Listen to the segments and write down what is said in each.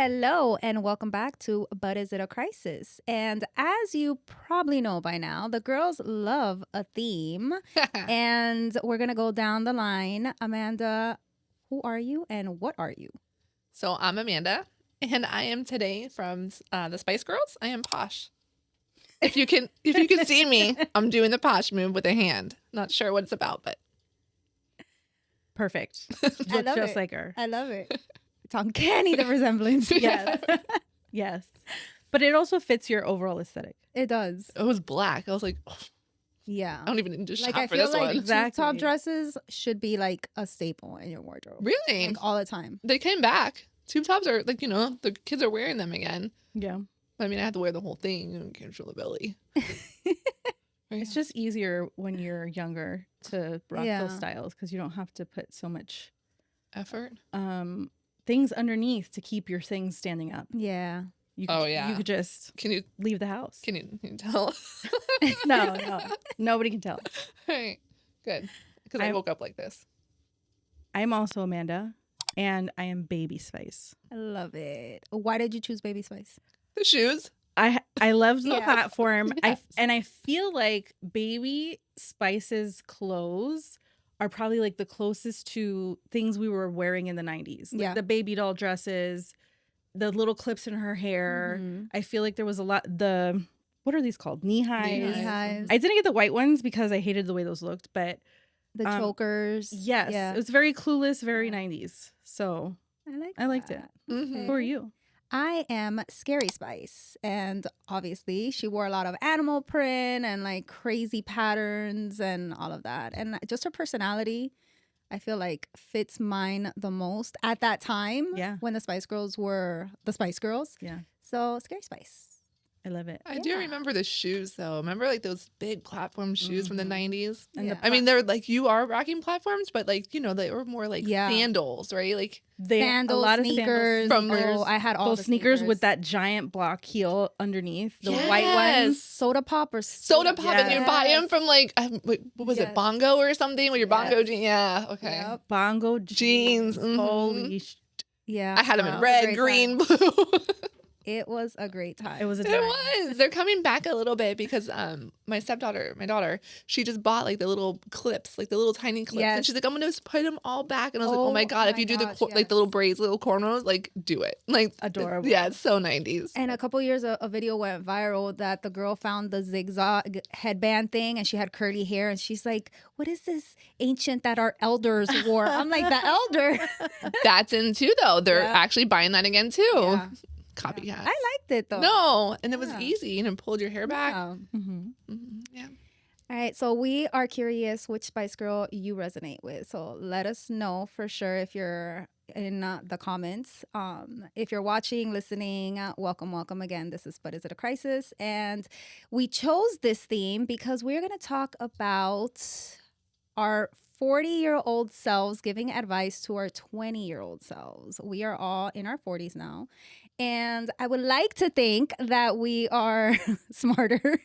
Hello and welcome back to But Is It a Crisis? And as you probably know by now, the girls love a theme. And we're going to go down the line. Amanda, who are you and what are you? So I'm Amanda, and I am today from the Spice Girls. I am Posh. If you can see me, I'm doing the Posh move with a hand. Not sure what it's about, but Perfect. I Looks love just it. like her. I love it. It's uncanny, the resemblance. Yes. Yes. But it also fits your overall aesthetic. It does. it was black. I was like, oh, Yeah. I don't even need to shop Like, I for feel this like one. Exactly. top dresses should be like a staple in your wardrobe. Really? Like all the time. They came back. Tube tops are like, the kids are wearing them again. Yeah. I mean, I have to wear the whole thing and can't show the belly. It's just easier when you're younger to rock Yeah. those styles because you don't have to put so much effort. things underneath to keep your things standing up. Yeah. You could, Oh, yeah. You could just Can you leave the house. can you tell? No. Nobody can tell. Right. Good. Because I woke up like this. I'm also Amanda, and I am Baby Spice. I love it. Why did you choose Baby Spice? The shoes. I loved the Yeah. platform. Yes. I feel like Baby Spice's clothes are probably like the closest to things we were wearing in the 90s. Like Yeah. the baby doll dresses, the little clips in her hair. Mhm. I feel like there was a lot what are these called? Knee highs. Knee highs. I didn't get the white ones because I hated the way those looked, but The chokers. yes, Yeah. it was very clueless, very Yeah. 90s. So I liked it. that. Mhm. who are you? I am Scary Spice. And obviously, she wore a lot of animal print and like crazy patterns and all of that. And just her personality, I feel like fits mine the most at that time. Yeah. When the Spice Girls were the Spice Girls. Yeah, So, Scary Spice. I love it. I do Yeah. remember the shoes though. Remember like those big platform shoes from the Mhm. 90s? And Yeah. I mean, they're like you are rocking platforms, but like, they were more like Yeah. sandals, right? Like Sandals, a lot of sneakers. From I had all those the sneakers with that giant block heel underneath, the white ones. Yes. Soda Pop or Soda pop, and you buy them Yes. from like, wait, what was Yes. it, Bongo or something? With your Bongo Yes. jeans. Yeah, okay. Yep. Bongo Jeans. Mhm. Holy Yeah. I had them in Wow. red, Great green, time. blue. It was a great time. It was a It time. was. They're coming back a little bit because my daughter, she just bought like the little clips, like the little tiny clips, and Yes. she's like, I'm gonna just put them all back. And I was like, oh my Oh god, if my you do gosh, like the yes. little braids, little cornrows, like do it. Like Adorable. Yeah, it's so 90s. And a couple years, a video went viral that the girl found the zigzag headband thing and she had curly hair. And she's like, what is this ancient that our elders wore? I'm like, the elder. That's in too though. They're Yeah. actually buying that again too. Yeah. Copycats. I liked it though. No, and it was Yeah. easy and it pulled your hair back. Yeah. Mhm. Yeah. All right, so we are curious which Spice Girl you resonate with. So let us know for sure if you're in the comments. If you're watching, listening, welcome again. This is But Is It a Crisis? And we chose this theme because we're going to talk about our 40-year-old selves giving advice to our 20-year-old selves. We are all in our 40s now. And I would like to think that we are smarter.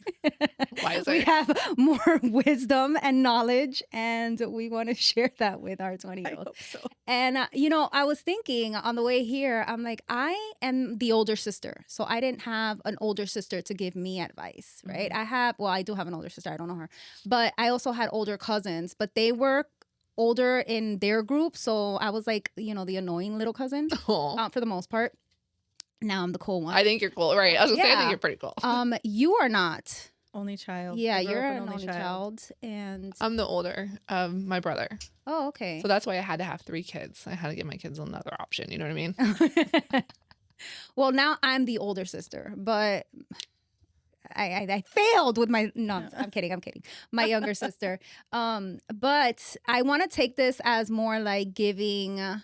Wiser. We have more wisdom and knowledge, and we want to share that with our I 20-year-olds. hope so. And, I was thinking on the way here, I'm like, I am the older sister. So I didn't have an older sister to give me advice, right? I do have an older sister. I don't know her. But I also had older cousins, but they were older in their group. So I was like, the annoying little cousin Aw. for the most part. Now I'm the cool one. I think you're cool. Right. I was gonna say I Yeah. think you're pretty cool. You are not. Only child. Yeah, I grew you're up an only child. And I'm the older of my brother. oh, okay. So that's why I had to have 3 kids. I had to give my kids another option. You know what I mean? Well, now I'm the older sister, but I failed with my no, I'm kidding. My younger sister. But I want to take this as more like giving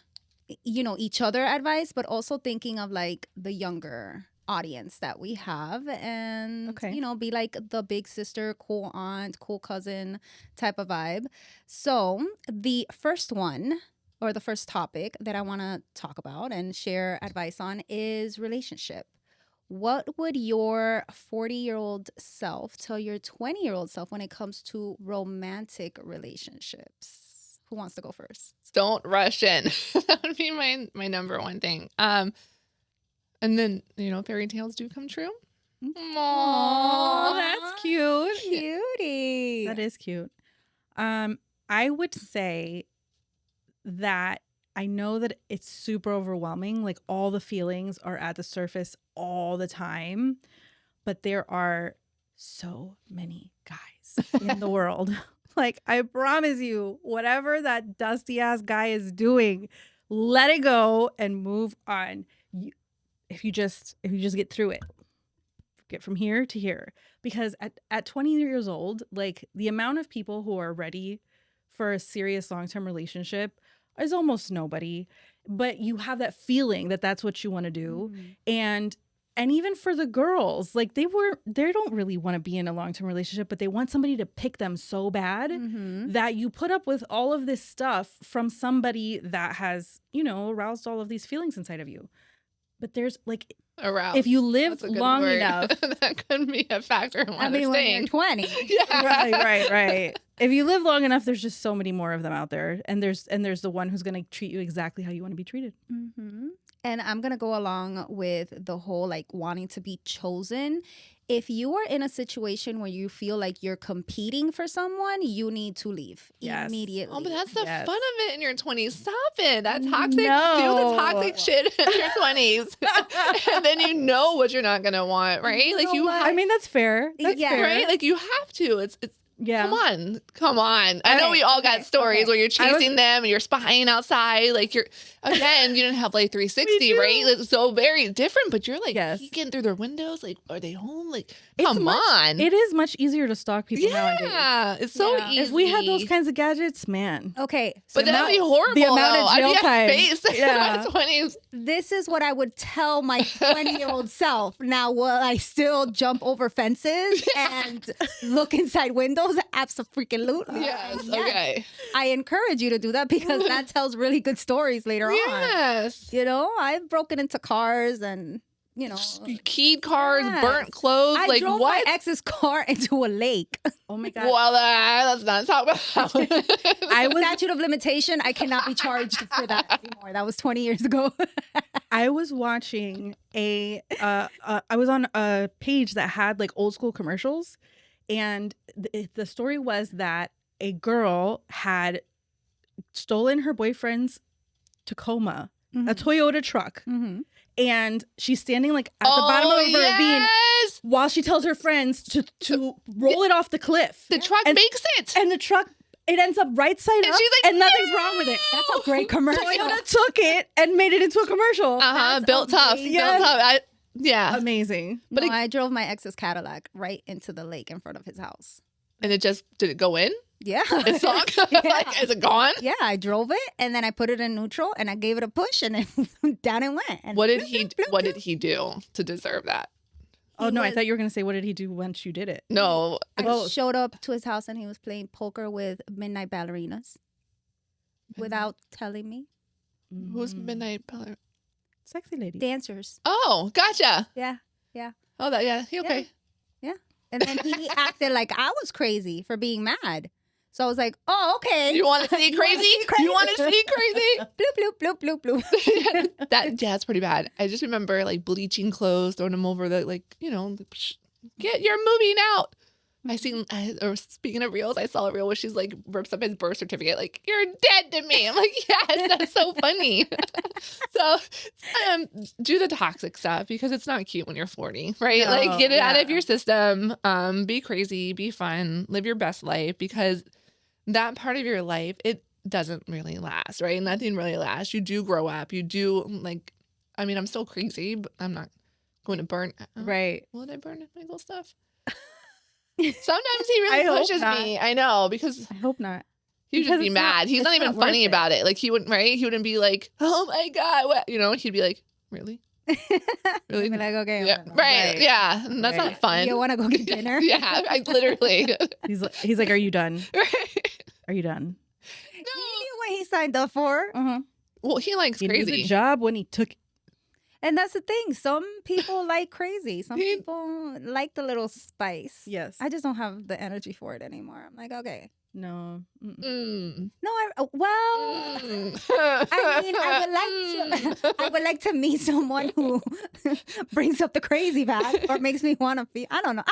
each other advice, but also thinking of like the younger audience that we have and Okay. be like the big sister, cool aunt, cool cousin type of vibe. So the first one or the first topic that I want to talk about and share advice on is relationship. What would your 40-year-old self tell your 20-year-old self when it comes to romantic relationships? Who wants to go first? Don't rush in. That would be my number one thing. And then, fairy tales do come true. Oh, that's cute. Cutie. That is cute. I would say that I know that it's super overwhelming. Like all the feelings are at the surface all the time, but there are so many guys in the world. Like I promise you, whatever that dusty ass guy is doing, let it go and move on. If you just get through it, get from here to here. Because at 20 years old, like the amount of people who are ready for a serious long-term relationship is almost nobody. But you have that feeling that that's what you want to do. And even for the girls, like they don't really want to be in a long-term relationship, but they want somebody to pick them so bad that you put up with all of this stuff from somebody that has, aroused all of these feelings inside of you. But there's like, aroused. if you live That's a good long word. enough, that could be a factor in what I mean, they're when saying. you're 20. Yeah. right. If you live long enough, there's just so many more of them out there, and there's the one who's going to treat you exactly how you want to be treated. And I'm going to go along with the whole like wanting to be chosen. If you are in a situation where you feel like you're competing for someone, you need to leave immediately. Oh, but that's the Yes. fun of it in your 20s. Stop it. That toxic. No. Do the toxic shit in your 20s. And then you know what you're not going to want, right? Like you I mean, that's fair. That's Yeah. fair. right? Like you have to. It's Yeah. Come on. I know Okay, we all got okay, stories okay. where you're chasing them and you're spying outside. Like you didn't have like 360, right? Like, so very different, but you're like Yes. peeking through their windows. Like, are they home? Like, It's come on. It is much easier to stalk people nowadays. Yeah. It's so Yeah. easy. If we had those kinds of gadgets, man. Okay. But The that would be amount- horrible. the amount of though. jail I'd be time. at space Yeah. in my 20s. This is what I would tell my 20-year-old self. Now, will I still jump over fences and look inside windows? Absolutely. Yes. Okay. I encourage you to do that because that tells really good stories later on. Yes. I've broken into cars and, Keyed cars, Yes. burnt clothes. I like drove what? my ex's car into a lake. Oh my god. Well, let's not talk about that. I was Statute of limitation, I cannot be charged for that anymore. That was 20 years ago. I was watching I was on a page that had like old school commercials, and the story was that a girl had stolen her boyfriend's Tacoma, a Toyota truck, and she's standing like at the bottom of a ravine yes! while she tells her friends to roll it off the cliff. The truck And- makes it. And the truck, it ends up right side And up, she's like, and nothing's wrong with it. That's a great commercial. Toyota took it and made it into a commercial. Uh-huh. Built tough. amazing. Built tough. Yeah. Amazing. But No, I drove my ex's Cadillac right into the lake in front of his house. And did it go in? Yeah. It sunk? Yeah. Like, is it gone? Yeah, I drove it and then I put it in neutral and I gave it a push and it down it went. And What did bloop, bloop, What bloop. did he do to deserve that? Oh He no, I was- thought you were gonna say what did he do once you did it? No. I showed up to his house and he was playing poker with midnight ballerinas without telling me. Who's Midnight Pillar? Sexy lady. Dancers. Oh, gotcha. Yeah. Oh, he okay. And then he acted like I was crazy for being mad. So I was like, oh, okay. You want to see crazy? You want to see crazy? Bloop, bloop, bloop, bloop, bloop. That's pretty bad. I just remember like bleaching clothes, throwing them over the you're moving out. Or speaking of reels, I saw a reel where she's like rips up his birth certificate, like you're dead to me. I'm like, yes, that's so funny. So, do the toxic stuff because it's not cute when you're 40, right? No, like, get it out of yeah. your system. Be crazy, be fun, live your best life because that part of your life it doesn't really last, right? Nothing really lasts. You do grow up. You do I'm still crazy, but I'm not going to burn. Right. Will I burn illegal stuff? Sometimes he really I hope pushes not. me. I know because I hope not. he would Because just be it's not- mad. He's it's not even not worth funny it. about it. Like he wouldn't, right? He wouldn't be like, "Oh my god," what? He'd be like, "Really, really?" I'd be like, okay. Yeah, whatever. right. Right. Yeah, and that's Right. not fun. You want to go get dinner? Yeah, I literally. He's like, are you done? Right. Are you done? He knew what he signed up for. Uh-huh. Well, he likes He knew the crazy. job when he took. And that's the thing. Some people like crazy. Some He- people like the little spice. Yes. I just don't have the energy for it anymore. I'm like, okay. No. Mm-mm. No, well, I mean, I would like to meet someone who brings up the crazy back or makes me want to feel. I don't know.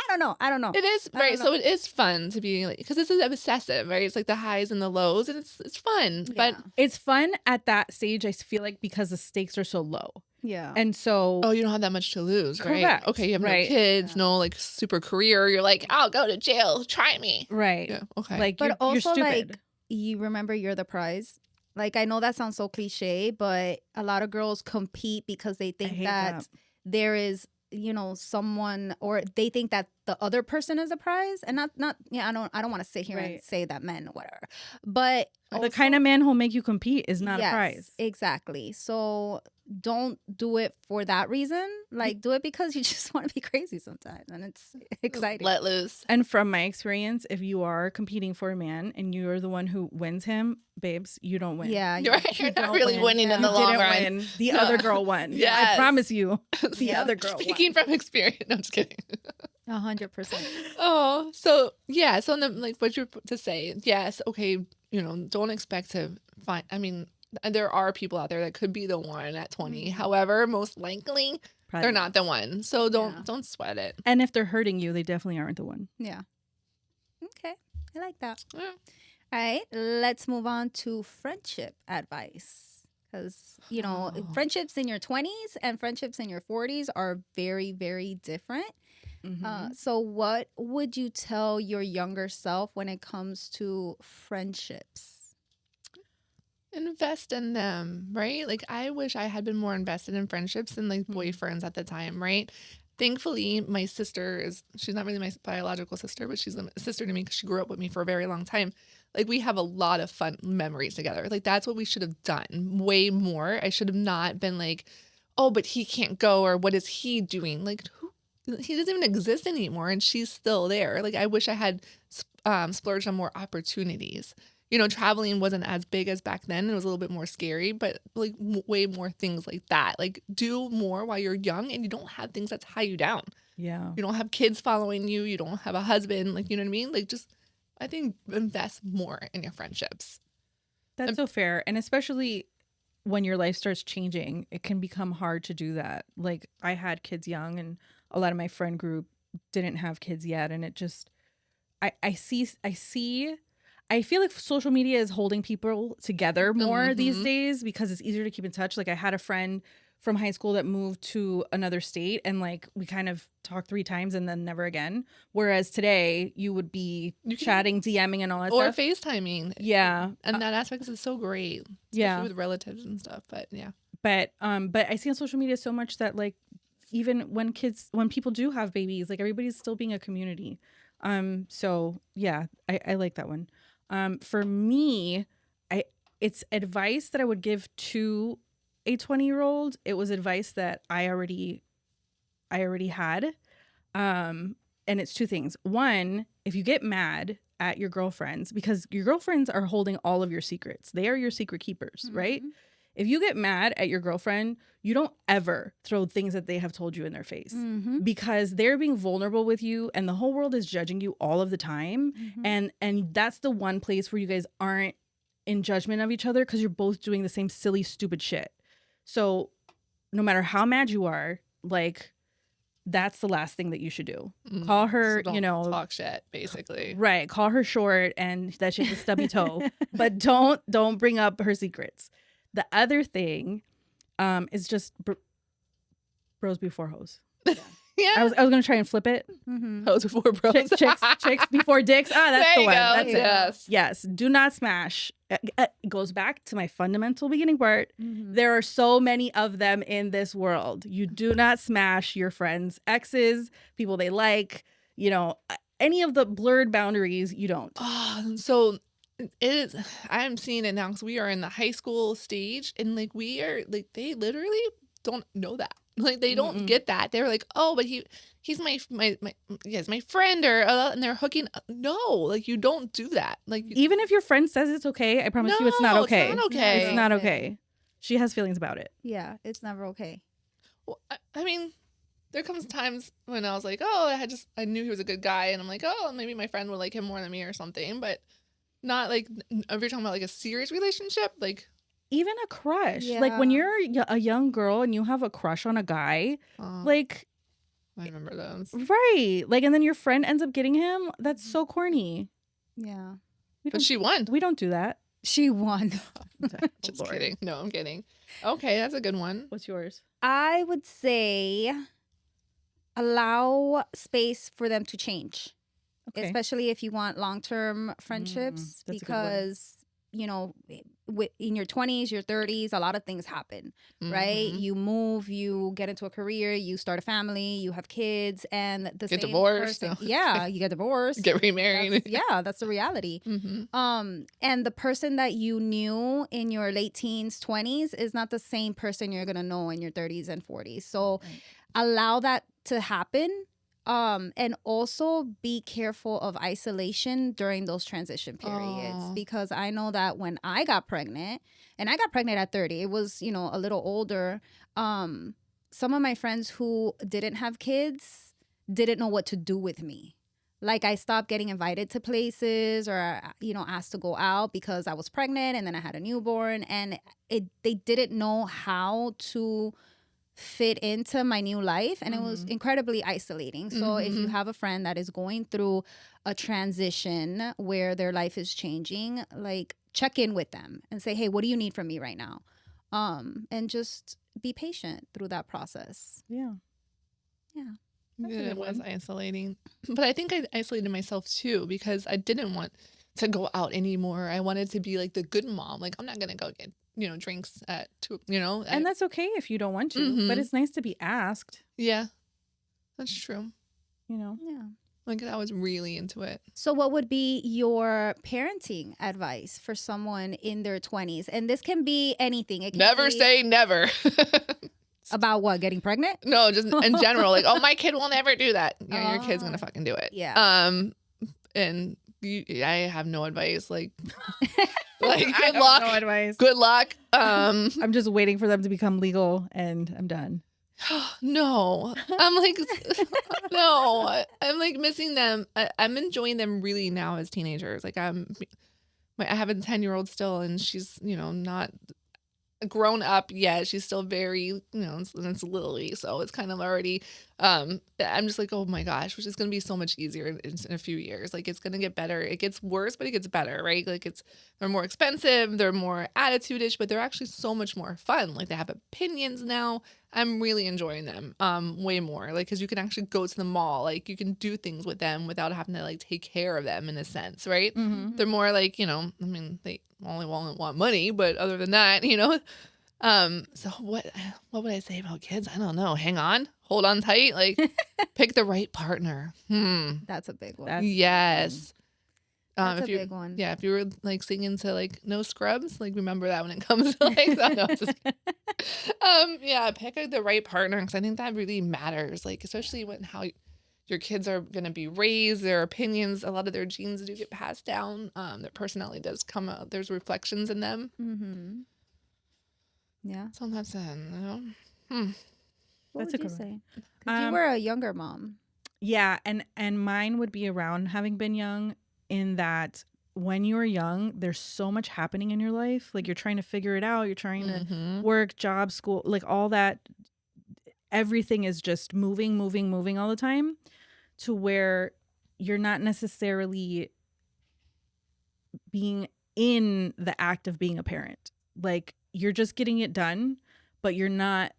It is I don't right. So know. it is fun to be like, because this is obsessive, right? It's like the highs and the lows, and it's fun. But Yeah. It's fun at that stage, I feel like, because the stakes are so low. Yeah. And so oh, you don't have that much to lose, right? Correct, Okay, you have right. no kids, Yeah. no like super career. You're like, I'll go to jail. Try me. right. Yeah. Okay. Like But you're also, stupid. like, you remember you're the prize. Like, I know that sounds so cliche, but a lot of girls compete because they think hate that that. there is, someone, or they think that the other person is a prize, and not. Yeah, I don't want to sit here and Right. say that men, whatever. But The kind of man who'll make you compete is not yes, a prize. exactly. So don't do it for that reason. Like, do it because you just want to be crazy sometimes, and it's exciting. Let loose. And from my experience, if you are competing for a man and you're the one who wins him, babes, you don't win. Yeah, You're right. You're not don't really win. winning in Yeah. the You long didn't run. win. The No. other girl won. I Yes. promise you, the Yeah. other girl Speaking won. from experience. No, I'm just kidding. 100%. Oh, so yeah. So in the, like what you're to say, yes, okay, don't expect to find. I mean, there are people out there that could be the one at 20. Mhm. However, most likely Probably they're not the one. So don't Yeah. don't sweat it. And if they're hurting you, they definitely aren't the one. Yeah. Okay. I like that. Yeah. All right. Let's move on to friendship advice. Because, Oh. friendships in your 20s and friendships in your 40s are very, very different. Mhm. So, what would you tell your younger self when it comes to friendships? Invest in them, right? Like I wish I had been more invested in friendships and like Mhm. boyfriends at the time, right? Thankfully, my sister she's not really my biological sister, but she's a sister to me because she grew up with me for a very long time. Like we have a lot of fun memories together. Like that's what we should have done way more. I should have not been like, oh, but he can't go, or what is he doing? Like he doesn't even exist anymore, and she's still there. Like I wish I had splurged on more opportunities. Traveling wasn't as big as back then. It was a little bit more scary, but like way more things like that. Like do more while you're young and you don't have things that tie you down. Yeah. You don't have kids following you. You don't have a husband. Like, you know what I mean? Like just, I think invest more in your friendships. That's so fair. And especially when your life starts changing, it can become hard to do that. Like I had kids young and a lot of my friend group didn't have kids yet. And it just, I feel like social media is holding people together more these Mhm. days because it's easier to keep in touch. Like I had a friend from high school that moved to another state and like we kind of talked 3 times and then never again. Whereas today you would be You can- chatting, DMing and all that Or stuff. FaceTiming. Yeah. And that aspect is so great. Especially Yeah. with relatives and stuff. But yeah. But I see on social media so much that like even when people do have babies, like everybody's still being a community. So yeah, I like that one. For me, it's advice that I would give to a 20-year-old. It was advice that I already had. And it's 2 things. One, if you get mad at your girlfriends, because your girlfriends are holding all of your secrets. They are your secret keepers, right? Mhm. If you get mad at your girlfriend, you don't ever throw things that they have told you in their face Mhm. because they're being vulnerable with you and the whole world is judging you all of the time. Mhm. And that's the one place where you guys aren't in judgment of each other because you're both doing the same silly, stupid shit. So no matter how mad you are, like that's the last thing that you should do. Call her, So don't talk shit, basically. right. Call her short and that she has a stubby toe, but don't bring up her secrets. The other thing is just bros before hoes. Yeah. I was gonna try and flip it. Mhm. Hoes before bros. Chicks before dicks. Ah, that's There the you one. go. That's it. Yes. Yes. Do not smash. It goes back to my fundamental beginning part. Mhm. There are so many of them in this world. You do not smash your friends' exes, people they like. Any of the blurred boundaries. You don't. Oh, so it is. I'm seeing it now because we are in the high school stage, and like we are like they literally don't know that. Like they don't Mm-mm. get that. They're like, oh, but he's my yes, my friend, or and they're hooking. No, like you don't do that. Like Even if your friend says it's okay, I promise you it's not No, okay. It's not okay. It's not Okay. okay. She has feelings about it. Yeah, it's never okay. Well, I mean, there comes times when I was like, oh, I knew he was a good guy, and I'm like, oh, maybe my friend would like him more than me or something. But Not like if you're talking about like a serious relationship, like Even a crush. Like when Yeah. you're a young girl and you have a crush on a guy, like, I remember those. right. Like, and then your friend ends up getting him. That's so corny. Yeah. But she won. We don't do that. She won. Just Lord. kidding. No, I'm kidding. Okay, that's a good one. What's yours? I would say allow space for them to change. Okay. Especially if you want long-term friendships, that's a good one. because you know, in your 20s, your 30s, a lot of things happen, right? Mhm. You move, you get into a career, you start a family, you have kids, and the Get same divorced. person, No. yeah, you get divorced. Get remarried. That's the reality. Mhm. And the person that you knew in your late teens, 20s is not the same person you're gonna know in your 30s and 40s. So allow that to happen. And also be careful of isolation during those transition periods, Aw. because I know that when I got pregnant, and I got pregnant at 30, it was, you know, a little older. Some of my friends who didn't have kids didn't know what to do with me. Like, I stopped getting invited to places, or, you know, asked to go out because I was pregnant and then I had a newborn, and they didn't know how to fit into my new life, and it was incredibly isolating. So if you have a friend that is going through a transition where their life is changing, like, check in with them and say, hey, what do you need from me right now? And just be patient through that process. Yeah. That's a Yeah, good it was one. isolating. But I think I isolated myself too, because I didn't want to go out anymore. I wanted to be like the good mom. Like, I'm not going to go get, you know, drinks at 2, you know. And that's okay if you don't want to, but it's nice to be asked, Yeah, that's true. you know. Yeah. Like, I was really into it. So what would be your parenting advice for someone in their 20s? And this can be anything. It can Never be say never. about what, getting pregnant? No, just in general. Like, oh, my kid will never do that. Yeah, your kid's gonna fucking do it. Yeah. And I have no advice. Like, I good have luck. no advice. Good luck. I'm just waiting for them to become legal and I'm done. No, I'm like, no, I'm like missing them. I'm enjoying them really now as teenagers. Like, I have a 10-year-old still, and she's, you know, not grown up yet. She's still very, you know, it's literally, so it's kind of already, I'm just like, oh my gosh, which is going to be so much easier in a few years. Like, it's going to get better. It gets worse, but it gets better, right? Like, they're more expensive, they're more attitude-ish, but they're actually so much more fun. Like, they have opinions now. I'm really enjoying them way more, like, because you can actually go to the mall, like, you can do things with them without having to like take care of them in a sense, right? They're more like, you know, I mean, they only want money, but other than that, you know. So what would I say about kids? I don't know. Hang on, hold on tight, like, pick the right partner. That's a big one. Yes. That's if a you, big one. yeah, if you were like singing to like No Scrubs, like, remember that when it comes to like that. No, just yeah, pick the right partner, because I think that really matters. Like, especially when how your kids are gonna be raised, their opinions, a lot of their genes do get passed down. Their personality does come out. There's reflections in them. Mm-hmm. Yeah. So that's it. You know? What That's would a you good say? Because you were a younger mom. Yeah, and mine would be around having been young, in that when you're young, there's so much happening in your life. Like, you're trying to figure it out, you're trying to work, job, school, like all that. Everything is just moving all the time, to where you're not necessarily being in the act of being a parent. Like, you're just getting it done, but you're not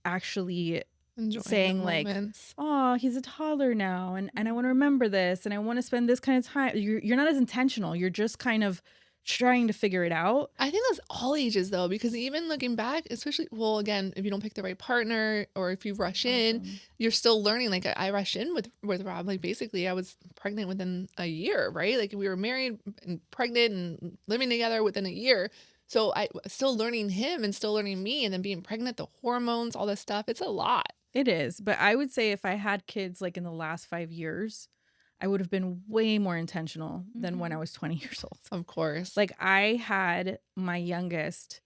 actually Enjoying saying the like, moments. oh, he's a toddler now, and I want to remember this, and I want to spend this kind of time. You're not as intentional. You're just kind of trying to figure it out. I think that's all ages though, because even looking back, especially, well, again, if you don't pick the right partner, or if you rush in, you're still learning. Like, I rushed in with Rob. Like, basically, I was pregnant within a year, right? Like, we were married and pregnant and living together within a year. So I was still learning him and still learning me, and then being pregnant, the hormones, all this stuff. It's a lot. It is, but I would say if I had kids like in the last 5 years, I would have been way more intentional than when I was 20 years old. Of course. Like, I had my youngest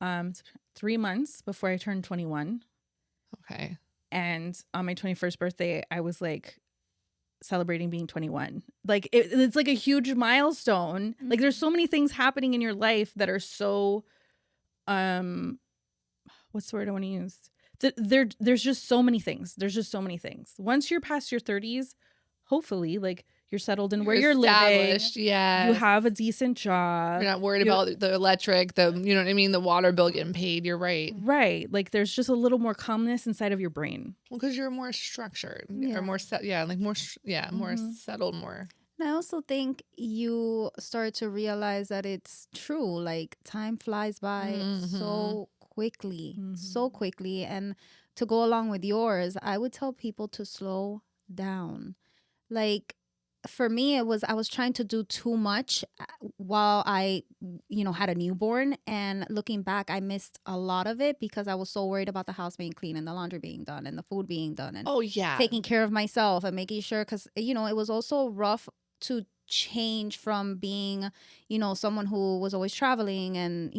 3 months before I turned 21. Okay. And on my 21st birthday, I was like, celebrating being 21. Like it's like a huge milestone. Like there's so many things happening in your life that are so what's the word I want to use? There's just so many things. There's just so many things. Once you're past your 30s, hopefully, like you're settled in where you're living. Established, yes. You have a decent job. You're not worried about the electric, you know what I mean, the water bill getting paid. You're right. Right. Like there's just a little more calmness inside of your brain. Well, because you're more structured Yeah. or more set. Yeah, like more, more settled, more. And I also think you start to realize that it's true. Like time flies by so quickly, so quickly. And to go along with yours, I would tell people to slow down. Like for me, I was trying to do too much while I, had a newborn. And looking back, I missed a lot of it because I was so worried about the house being clean and the laundry being done and the food being done and Oh, yeah. taking care of myself and making sure, because, it was also rough to change from being, someone who was always traveling and,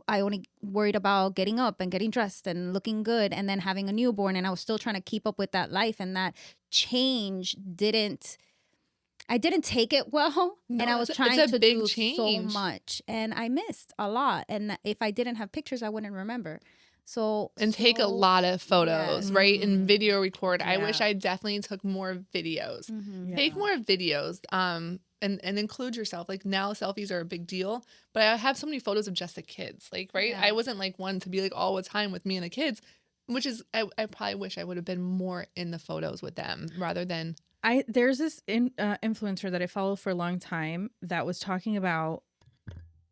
I only worried about getting up and getting dressed and looking good and then having a newborn. And I was still trying to keep up with that life, and that change I didn't take it well. No, and I was it's trying a to big do change. so much, and I missed a lot. And if I didn't have pictures, I wouldn't remember. And take a lot of photos, yes. right? And video record. I Yeah. wish I definitely took more videos. Mhm. Take more videos. And include yourself. Like now selfies are a big deal, but I have so many photos of just the kids. Like, right? Yeah. I wasn't like one to be like all the time with me and the kids, which is I probably wish I would have been more in the photos with them rather than There's this influencer that I follow for a long time that was talking about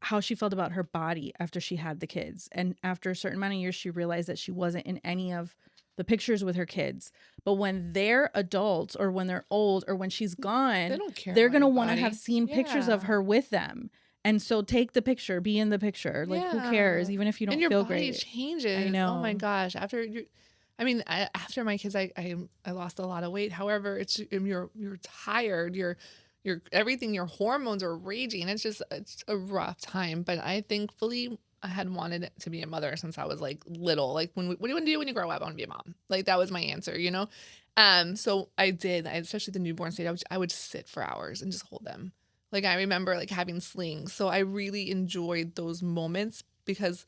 how she felt about her body after she had the kids. And after a certain amount of years, she realized that she wasn't in any of the pictures with her kids. But when they're adults or when they're old or when she's gone, they don't care. they're about going to your want to body. have seen pictures of Yeah. her with them. And so take the picture, be in the picture. Like who cares? Yeah. Even if you don't and your feel body great. changes. I know. Oh my gosh! After my kids, I lost a lot of weight. However, you're tired. You're everything. Your hormones are raging. It's a rough time. But I thankfully I had wanted to be a mother since I was like little. Like what do you want to do when you grow up? I want to be a mom. Like that was my answer. So I did. Especially the newborn stage. I would sit for hours and just hold them. Like I remember like having slings. So I really enjoyed those moments because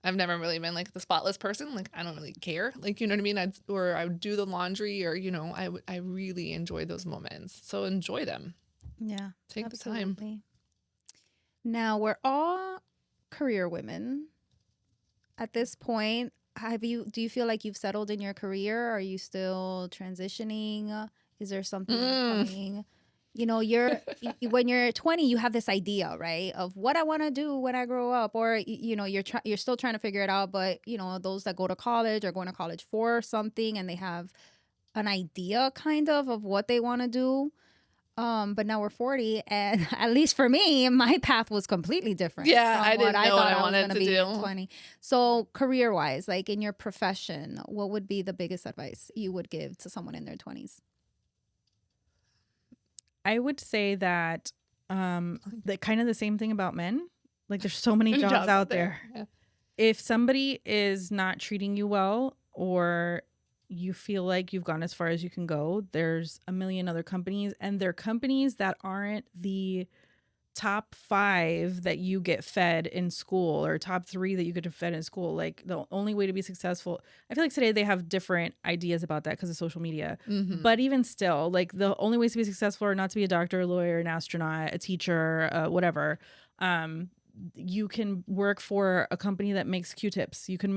I've never really been like the spotless person. Like I don't really care. Like, you know what I mean? I would do the laundry or, I really enjoy those moments. So enjoy them. Yeah. Take the time. Absolutely. Now we're all career women. At this point, do you feel like you've settled in your career? Are you still transitioning? Is there something coming? When you're 20, you have this idea, right, of what I want to do when I grow up, or you're still trying to figure it out. But those that go to college are going to college for something, and they have an idea kind of what they want to do. But now we're 40, and at least for me, my path was completely different. Yeah, from I didn't know what I wanted gonna to be do. at 20. So career-wise, like in your profession, what would be the biggest advice you would give to someone in their 20s? I would say that kind of the same thing about men. Like there's so many jobs out there. Yeah. If somebody is not treating you well or you feel like you've gone as far as you can go, there's a million other companies, and they're companies that aren't the top 5 that you get fed in school or top 3 that you get fed in school. Like the only way to be successful, I feel like today they have different ideas about that because of social media. Mm-hmm. But even still, like the only ways to be successful are not to be a doctor, a lawyer, an astronaut, a teacher, whatever. You can work for a company that makes Q-tips. You can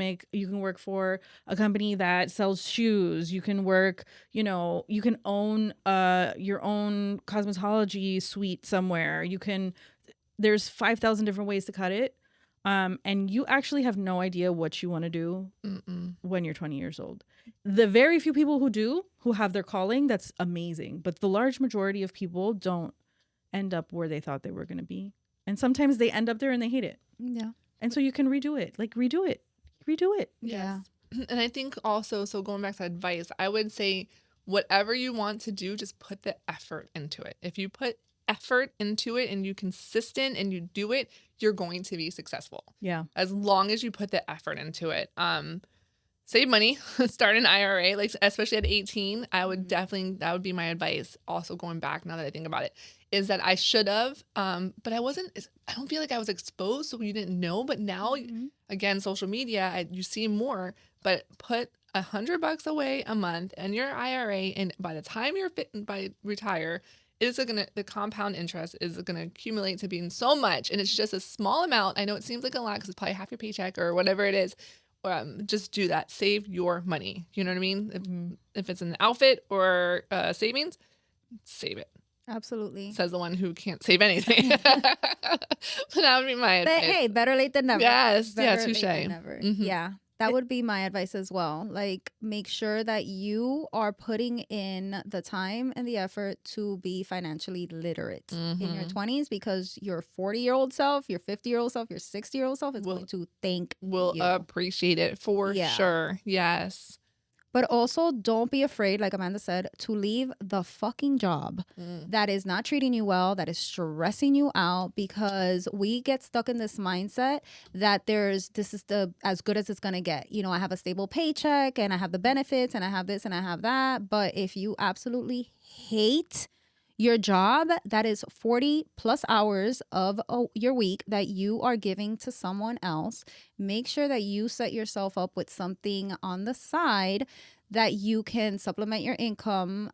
work for a company that sells shoes. You can work, you can own your own cosmetology suite somewhere. There's 5,000 different ways to cut it. And you actually have no idea what you want to do when you're 20 years old. The very few people who have their calling, that's amazing. But the large majority of people don't end up where they thought they were going to be. And sometimes they end up there and they hate it. Yeah. And so you can redo it. Like redo it. Yeah. And I think also, so going back to advice, I would say whatever you want to do, just put the effort into it. If you put effort into it and you're consistent and you do it, you're going to be successful. Yeah. As long as you put the effort into it. save money, start an IRA, like especially at 18. I would definitely, that would be my advice. Also going back now that I think about it, is that I should have, but I don't feel like I was exposed, so you didn't know. But now, again, social media, you see more, but put $100 away a month in your IRA, and by the time you're retire, the compound interest is gonna accumulate to being so much, and it's just a small amount. I know it seems like a lot because it's probably half your paycheck or whatever it is. Just do that. Save your money. You know what I mean? If it's an outfit or savings, save it. Absolutely. Says the one who can't save anything. But that would be my But advice. hey, better late than never. Yes, yeah, Better late touche. than never. Yeah. That would be my advice as well. Like, make sure that you are putting in the time and the effort to be financially literate in your 20s, because your 40-year-old self, your 50-year-old self, your 60-year-old self is going to thank We'll you. appreciate it for sure. Yes. But also, don't be afraid, like Amanda said, to leave the fucking job that is not treating you well, that is stressing you out, because we get stuck in this mindset that this is as good as it's going to get. You know, I have a stable paycheck and I have the benefits and I have this and I have that. But if you absolutely hate your job, that is 40 plus hours of your week that you are giving to someone else. Make sure that you set yourself up with something on the side that you can supplement your income.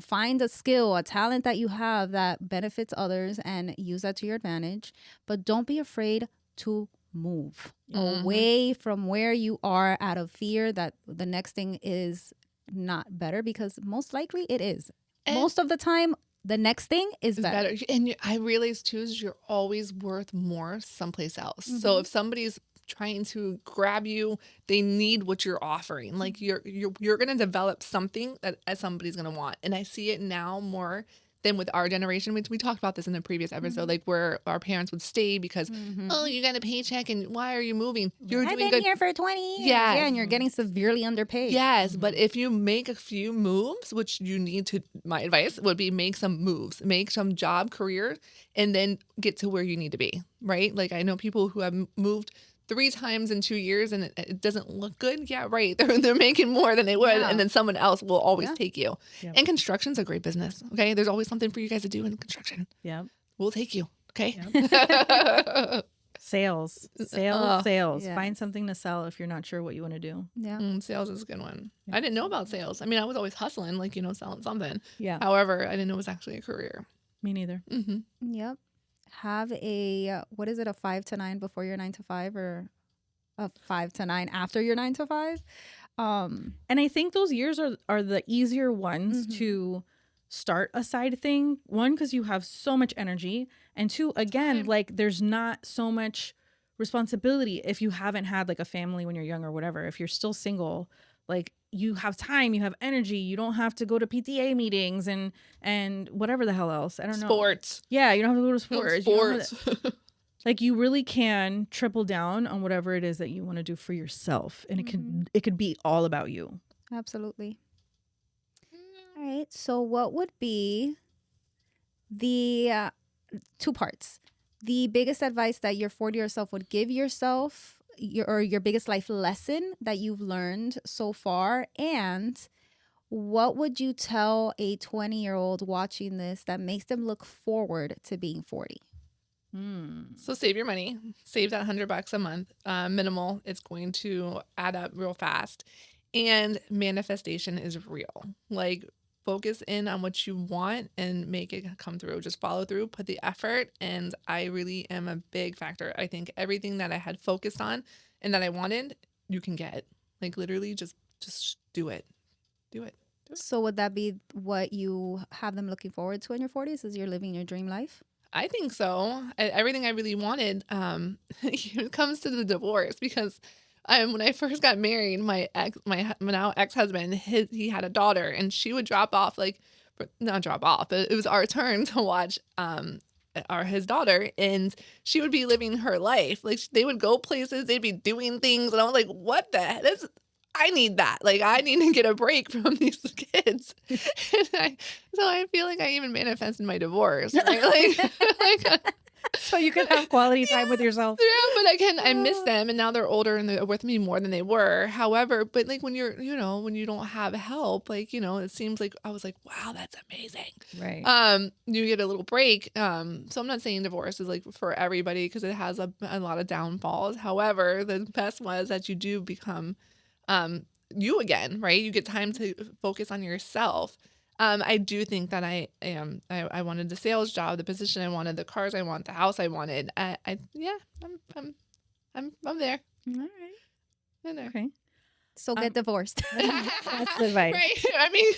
Find a skill, a talent that you have that benefits others and use that to your advantage. But don't be afraid to move away from where you are out of fear that the next thing is not better, because most likely it is. And most of the time, the next thing is better. And I realize too is you're always worth more someplace else. So if somebody's trying to grab you, they need what you're offering. Like you're going to develop something that somebody's going to want. And I see it now more than with our generation. We talked about this in the previous episode, like where our parents would stay because, oh, you got a paycheck and why are you moving? I've been here for 20 years. Yes. Yeah, and you're getting severely underpaid. Yes, but if you make a few moves, which you need to, my advice would be make some moves, make some job career, and then get to where you need to be, right? Like I know people who have moved 3 times in 2 years and it doesn't look good. Yeah, right. They're making more than they would. And then someone else will always take you. Yep. And construction's a great business. Okay. There's always something for you guys to do in construction. Yeah. We'll take you. Okay. Yep. Sales. Yeah. Find something to sell if you're not sure what you want to do. Yeah. Sales is a good one. Yep. I didn't know about sales. I mean, I was always hustling, like, selling something. Yeah. However, I didn't know it was actually a career. Me neither. Yep. Have a 5 to 9 before your 9 to 5, or a 5 to 9 after your 9 to 5. And I think those years are the easier ones to start a side thing. 1, because you have so much energy, and 2, again, like there's not so much responsibility if you haven't had like a family when you're young or whatever. If you're still single, like you have time, you have energy, you don't have to go to PTA meetings and whatever the hell else. I don't know. Sports. Yeah, you don't have to go to sports. Sports. Like you really can triple down on whatever it is that you want to do for yourself, and it could be all about you. Absolutely. All right. So what would be the 2 parts? The biggest advice that your 40-year self would give yourself, your biggest life lesson that you've learned so far, and what would you tell a 20-year-old watching this that makes them look forward to being 40? So save your money. Save that $100 a month. Minimal. It's going to add up real fast. And manifestation is real. Like focus in on what you want and make it come through. Just follow through, put the effort. And I really am a big factor. I think everything that I had focused on and that I wanted, you can get. Like literally just do it. Do it. So would that be what you have them looking forward to in your 40s, is you're living your dream life? I think so. Everything I really wanted it comes to the divorce, because when I first got married, my now ex-husband, he had a daughter, and she would drop off, not drop off, but it was our turn to watch his daughter, and she would be living her life. Like they would go places, they'd be doing things, and I was like, what the hell? I need that. Like, I need to get a break from these kids. So I feel like I even manifested my divorce, right? So you can have quality time with yourself. Yeah, but again, I miss them, and now they're older and they're with me more than they were. However, but like when you're, when you don't have help, like, it seems like I was like, wow, that's amazing. Right. You get a little break. So I'm not saying divorce is like for everybody because it has a lot of downfalls. However, the best one is that you do become you again, right? You get time to focus on yourself. I do think that I wanted the sales job, the position I wanted, the cars I want, the house I wanted. Yeah, I'm there. All right. I'm there. Okay. So get divorced. That's the advice. Right. I mean,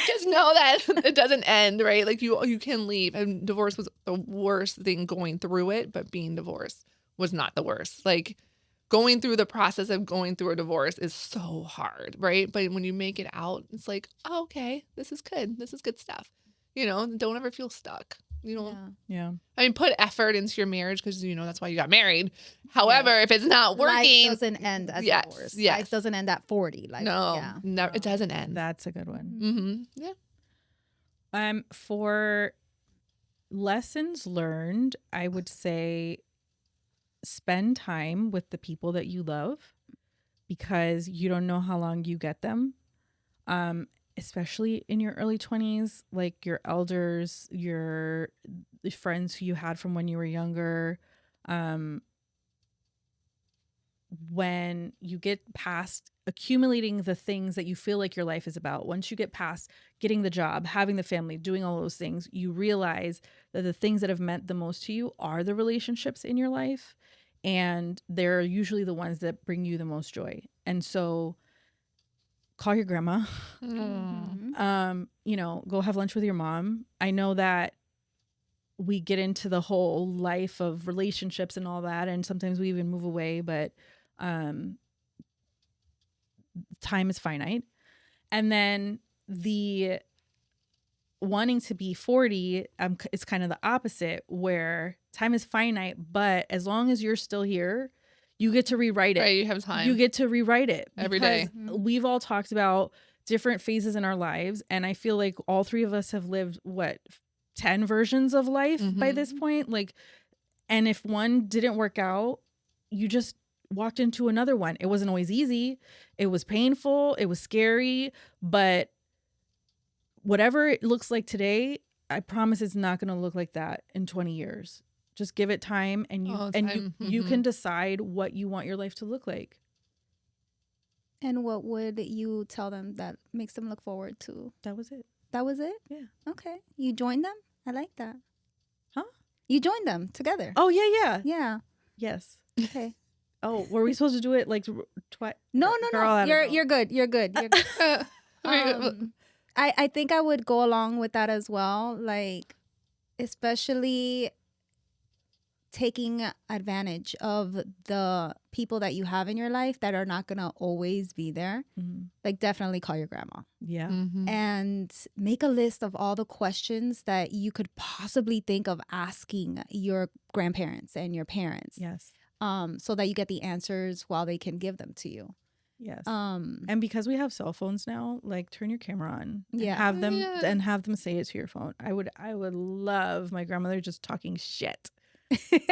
just know that it doesn't end, right? Like you can leave. And divorce was the worst thing going through it, but being divorced was not the worst. Like going through the process of going through a divorce is so hard, right? But when you make it out, it's like, oh, okay, this is good. This is good stuff. Don't ever feel stuck. Yeah. I mean, put effort into your marriage because, that's why you got married. However, if it's not working. Life doesn't end at Yes, divorce. yes. Life doesn't end at 40. Like, No, yeah. never, it doesn't end. That's a good one. Mm-hmm. Yeah. For lessons learned, I would say spend time with the people that you love because you don't know how long you get them. Especially in your early 20s, like your elders, your friends who you had from when you were younger. When you get past accumulating the things that you feel like your life is about, once you get past getting the job, having the family, doing all those things, you realize that the things that have meant the most to you are the relationships in your life. And they're usually the ones that bring you the most joy. And so call your grandma, go have lunch with your mom. I know that we get into the whole life of relationships and all that, and sometimes we even move away, but time is finite. And then the wanting to be 40, it's kind of the opposite, where time is finite, but as long as you're still here, you get to rewrite it. Right, you have time. You get to rewrite it every day. We've all talked about different phases in our lives, and I feel like all three of us have lived 10 versions of life by this point. Like, and if one didn't work out, you just walked into another one. It wasn't always easy. It was painful. It was scary, but whatever it looks like today, I promise it's not going to look like that in 20 years. Just give it time, and you can decide what you want your life to look like. And what would you tell them that makes them look forward to? That was it. That was it? Yeah. Okay. You joined them? I like that. Huh? You joined them together. Oh, yeah. Yeah. Yes. Okay. Oh, were we supposed to do it like twice? No. Girl, You're good. You're good. You're good. I think I would go along with that as well. Like, especially taking advantage of the people that you have in your life that are not gonna always be there. Like, definitely call your grandma. Yeah. And make a list of all the questions that you could possibly think of asking your grandparents and your parents. Yes. So that you get the answers while they can give them to you. Yes. And because we have cell phones now, like, turn your camera on. Yeah. And have them say it to your phone. I would love my grandmother just talking shit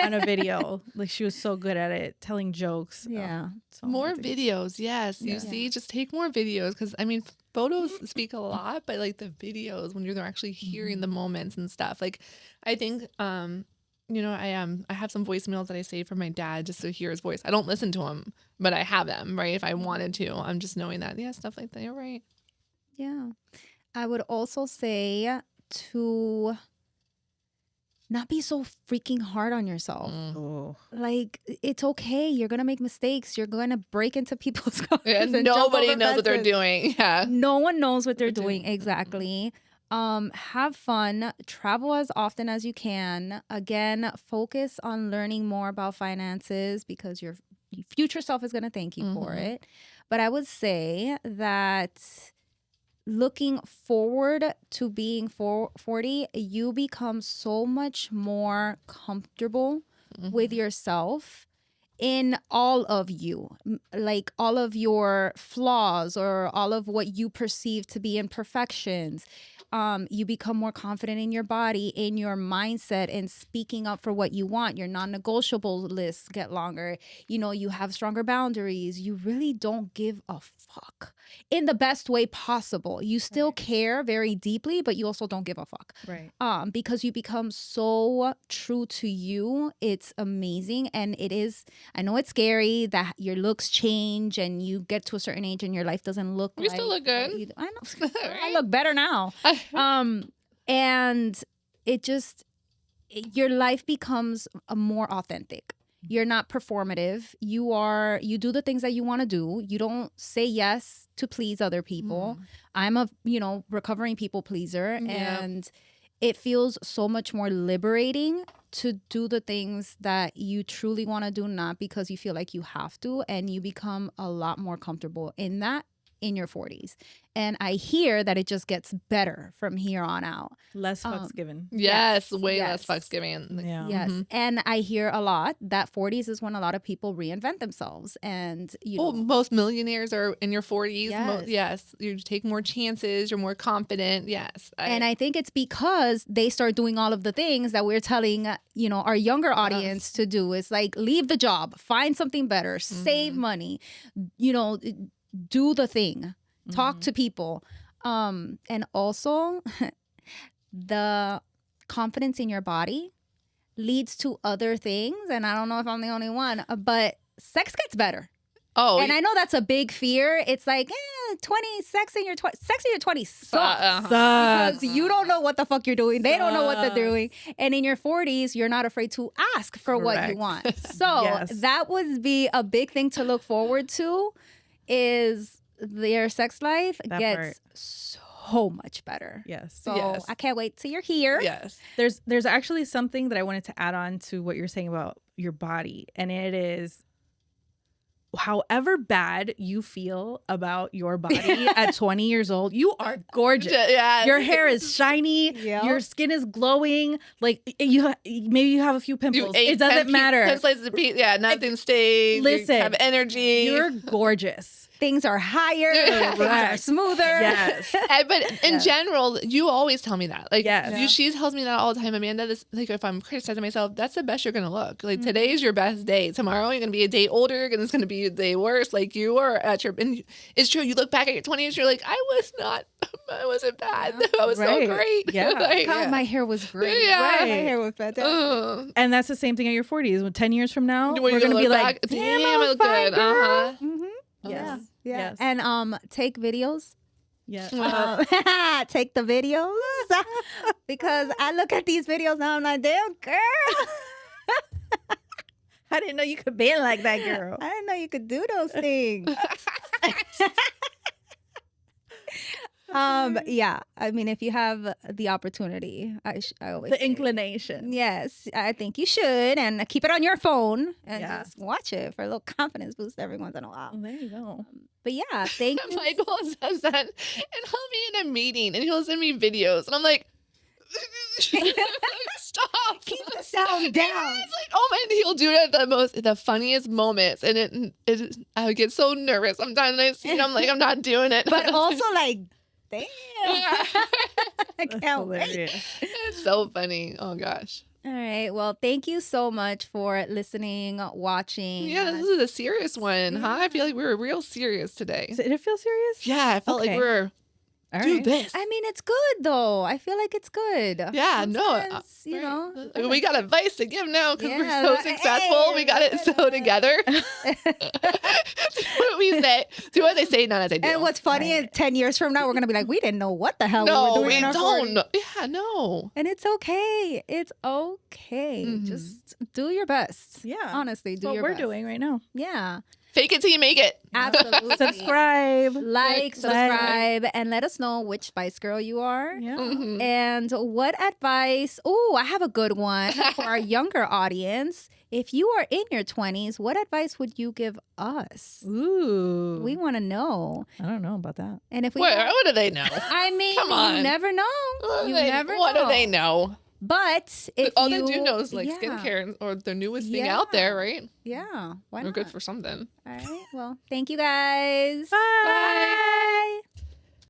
on a video. Like, she was so good at it, telling jokes. Yeah. So more videos. Yes. You see, just take more videos. Cause I mean, photos speak a lot, but like the videos when you're actually hearing the moments and stuff. Like, I think, I have some voicemails that I save from my dad just to hear his voice. I don't listen to him, but I have them, right? If I wanted to, I'm just knowing that, stuff like that. You're right. Yeah. I would also say to not be so freaking hard on yourself. Oh. Like, it's okay. You're going to make mistakes. You're going to break into people's cars. And and nobody knows what they're doing. Yeah. No one knows what they're doing. Exactly. Have fun, travel as often as you can. Again, focus on learning more about finances because your future self is going to thank you for it. But I would say that looking forward to being 40, you become so much more comfortable with yourself in all of you, like all of your flaws or all of what you perceive to be imperfections. You become more confident in your body, in your mindset, and speaking up for what you want. Your non-negotiable lists get longer. You have stronger boundaries. You really don't give a fuck in the best way possible. You still care very deeply, but you also don't give a fuck. Right. Because you become so true to you. It's amazing. And it is, I know it's scary that your looks change and you get to a certain age and your life doesn't look You still look good. I know. I look better now. And your life becomes more authentic. You're not performative. You do the things that you want to do. You don't say yes to please other people. I'm a, recovering people pleaser. Yeah. And it feels so much more liberating to do the things that you truly want to do, not because you feel like you have to. And you become a lot more comfortable in that in your 40s. And I hear that it just gets better from here on out. Less fucks given. Yes, way yes. less fucks given. Yeah. Yes. And I hear a lot that 40s is when a lot of people reinvent themselves. And, most millionaires are in your 40s. Yes. Yes. You take more chances. You're more confident. Yes. And I think it's because they start doing all of the things that we're telling, our younger audience to do. Is like, leave the job, find something better, save money, do the thing, talk to people. And also the confidence in your body leads to other things. And I don't know if I'm the only one, but sex gets better. Oh, and I know that's a big fear. It's like, 20, sex in your 20s sucks. Because you don't know what the fuck you're doing. They don't know what they're doing. And in your 40s, you're not afraid to ask for what you want. So that would be a big thing to look forward to, is their sex life gets so much better. Yes. So I can't wait till you're here. Yes. There's actually something that I wanted to add on to what you're saying about your body. And it is, however bad you feel about your body at 20 years old, you are gorgeous. Yeah. Your hair is shiny. Yep. Your skin is glowing. Like maybe you have a few pimples. It doesn't matter. 10 slices of pizza. Yeah, nothing stays. Listen, you have energy. You're gorgeous. Things are higher, things are smoother. Yes. But in general, you always tell me that. Like, Yes. she tells me that all the time. Amanda, this, like, if I'm criticizing myself, that's the best you're going to look. Like, today's your best day. Tomorrow, you're going to be a day older, and it's going to be a day worse. Like, you are at your, and it's true. You look back at your 20s, you're like, I wasn't bad. I was so great. Yeah. God, my hair was great. Yeah. My hair was fantastic. And that's the same thing at your 40s. When 10 years from now, When we're you going to be look like, back, damn, I look good. girl. Yeah. Yes. And take videos. Yes. Take the videos. Because I look at these videos now, I'm like, damn, girl. I didn't know you could bend like that, girl. I didn't know you could do those things. Yeah. I mean, if you have the opportunity, I always The say, inclination. yes, I think you should, and keep it on your phone and Yeah. just watch it for a little confidence boost every once in a while. Oh, there you go. But yeah, thank you. Michael says that, and he'll be in a meeting, and he'll send me videos, and I'm like, stop. Keep the sound down. It's like, oh man, he'll do it at the funniest moments, and I would get so nervous sometimes, and I see it, I'm like, I'm not doing it. But also like, damn. Yeah. I can't wait. Hilarious. It's so funny. Oh gosh. All right. Well, thank you so much for listening, watching. Yeah, this is a serious one, huh? I feel like we were real serious today. Did it feel serious? Yeah, I felt like Okay. we were All do right. this. I mean, it's good though. I feel like it's good. Yeah, no, Sometimes, you know. I mean, we got advice to give now because Yeah, we're so successful. We got it so together. Do what we say. Do what they say, not as I do. And what's funny is 10 years from now, we're going to be like, we didn't know what the hell we no, were doing. we in our don't. 40s. Know. Yeah, no. And it's okay. It's okay. Mhm. Just do your best. Yeah. Honestly, do That's what your we're best. doing right now. Yeah. Fake it till you make it. Absolutely. Subscribe. Like, subscribe, and let us know which Spice Girl you are. Yeah. Mhm. And what advice? Oh, I have a good one for our younger audience. If you are in your 20s, what advice would you give us? Ooh. We want to know. I don't know about that. And if we, What do they know? I mean, Come on. you never know. What You do they- never What know. do they know? But if All you, they do know is like yeah, skincare or the newest thing out there, right? Yeah, why They're not? good for something. All right. Well, thank you guys. Bye. Bye.